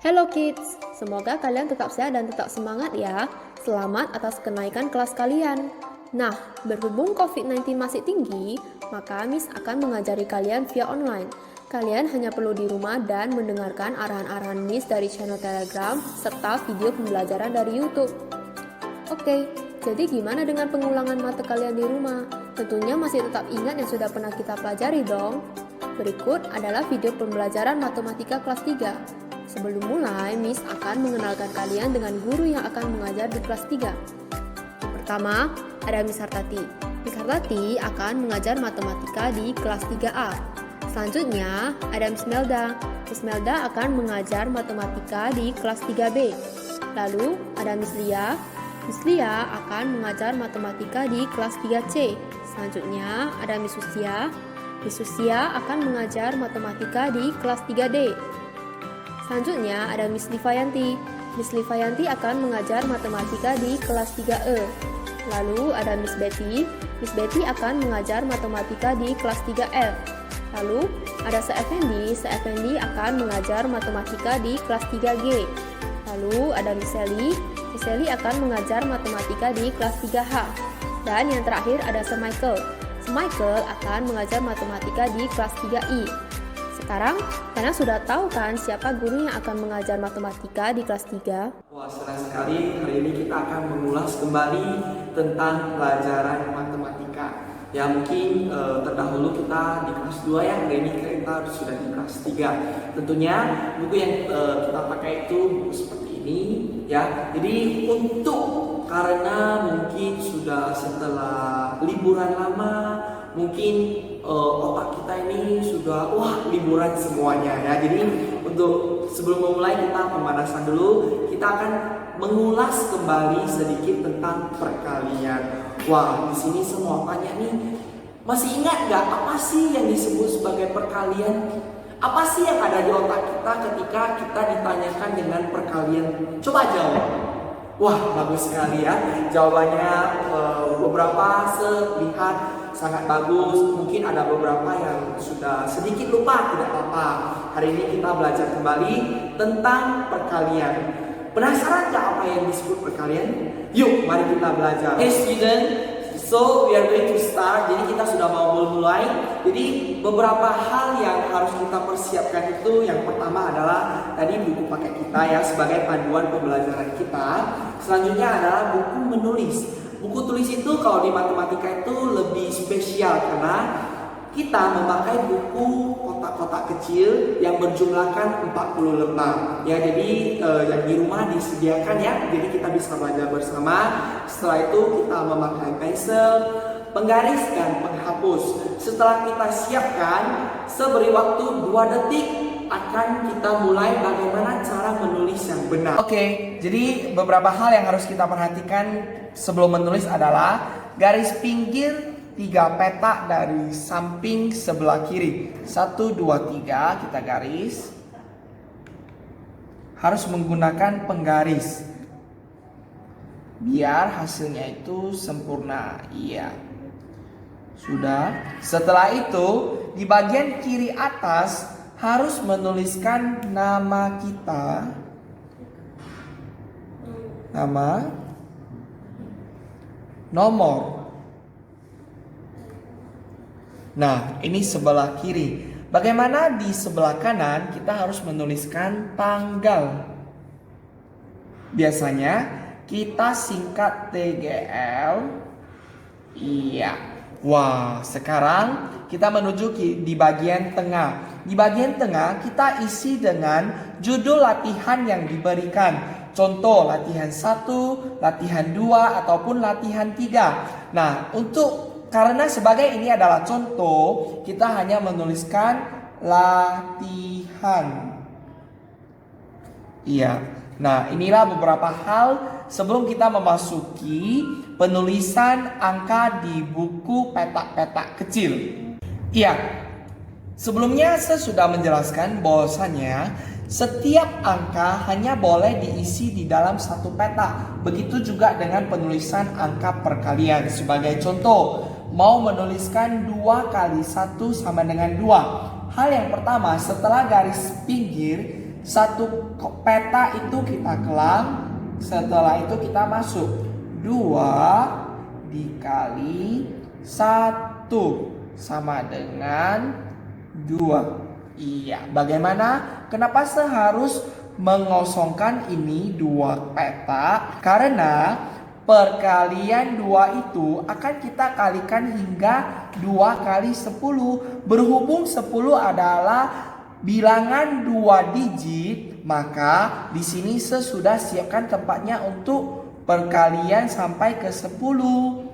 Hello kids, semoga kalian tetap sehat dan tetap semangat ya. Selamat atas kenaikan kelas kalian. Nah, berhubung COVID-19 masih tinggi, maka Miss akan mengajari kalian via online. Kalian hanya perlu di rumah dan mendengarkan arahan-arahan Miss dari channel Telegram serta video pembelajaran dari YouTube. Oke, jadi gimana dengan pengulangan mata kalian di rumah? Tentunya masih tetap ingat yang sudah pernah kita pelajari dong. Berikut adalah video pembelajaran matematika kelas 3. Sebelum mulai, Miss akan mengenalkan kalian dengan guru yang akan mengajar di kelas 3. Yang pertama, ada Miss Hartati. Miss Hartati akan mengajar matematika di kelas 3A. Selanjutnya, ada Miss Melda. Miss Melda akan mengajar matematika di kelas 3B. Lalu, ada Miss Lia. Miss Lia akan mengajar matematika di kelas 3C. Selanjutnya, ada Miss Susia. Miss Susia akan mengajar matematika di kelas 3D. Selanjutnya ada Miss Livayanti. Miss Livayanti akan mengajar matematika di kelas 3E. Lalu ada Miss Betty. Miss Betty akan mengajar matematika di kelas 3F. Lalu ada Se Effendi. Se Effendi akan mengajar matematika di kelas 3G. Lalu ada Miss Sally. Miss Sally akan mengajar matematika di kelas 3H. Dan yang terakhir ada Sir Michael. Sir Michael akan mengajar matematika di kelas 3I. Sekarang, kalian sudah tahu kan siapa guru yang akan mengajar matematika di kelas 3? Wah, senang sekali. Hari ini kita akan mengulas kembali tentang pelajaran matematika. Ya, mungkin terdahulu kita di kelas 2 ya, hari ini kita sudah di kelas 3. Tentunya buku yang kita pakai itu buku seperti ini ya. Jadi karena mungkin sudah setelah liburan lama, mungkin otak kita ini sudah liburan semuanya ya. Jadi untuk sebelum memulai kita pemanasan dulu, kita akan mengulas kembali sedikit tentang perkalian. Wah, di sini semua tanya nih, masih ingat gak apa sih yang disebut sebagai perkalian? Apa sih yang ada di otak kita ketika kita ditanyakan dengan perkalian? Coba jawab. Wah, bagus sekali ya. Jawabannya beberapa terlihat sangat bagus. Mungkin ada beberapa yang sudah sedikit lupa, tidak apa-apa. Hari ini kita belajar kembali tentang perkalian. Penasaran gak apa yang disebut perkalian? Yuk, mari kita belajar. Hey student, so we are going to start. Jadi kita sudah mau mulai. Jadi beberapa hal yang harus kita persiapkan itu, yang pertama adalah tadi buku pakai kita ya sebagai panduan pembelajaran kita. Selanjutnya adalah buku menulis. Buku tulis itu kalau di matematika itu lebih spesial karena kita memakai buku kotak-kotak kecil yang berjumlahkan 40 lembar. Ya, jadi yang di rumah disediakan ya. Jadi kita bisa belajar bersama. Setelah itu kita memakai pensel, penggaris dan penghapus. Setelah kita siapkan, seberi waktu 2 detik akan kita mulai bagaimana cara menulis yang benar. Oke, jadi beberapa hal yang harus kita perhatikan sebelum menulis adalah garis pinggir 3 petak dari samping sebelah kiri. 1, 2, 3 kita garis. Harus menggunakan penggaris biar hasilnya itu sempurna. Iya. Sudah. Setelah itu di bagian kiri atas harus menuliskan nama kita. Nama, nomor. Nah, ini sebelah kiri. Bagaimana di sebelah kanan kita harus menuliskan tanggal. Biasanya kita singkat TGL. Iya. Wah, sekarang kita menuju di bagian tengah. Di bagian tengah kita isi dengan judul latihan yang diberikan. Contoh latihan 1, latihan 2 ataupun latihan 3. Nah, karena sebagai ini adalah contoh, kita hanya menuliskan latihan. Iya. Nah, inilah beberapa hal sebelum kita memasuki penulisan angka di buku petak-petak kecil. Iya. Sebelumnya saya sudah menjelaskan bahwasannya setiap angka hanya boleh diisi di dalam satu petak. Begitu juga dengan penulisan angka perkalian. Sebagai contoh, mau menuliskan 2 kali 1 sama dengan 2. Hal yang pertama, setelah garis pinggir Satu peta itu kita kelam, setelah itu kita masuk 2 dikali 1 sama dengan 2. Iya, bagaimana? Kenapa seharus mengosongkan ini 2 peta? Karena perkalian 2 itu akan kita kalikan hingga 2 kali 10. Berhubung 10 adalah bilangan 2 digit, maka di sini sesudah siapkan tempatnya untuk perkalian sampai ke 10.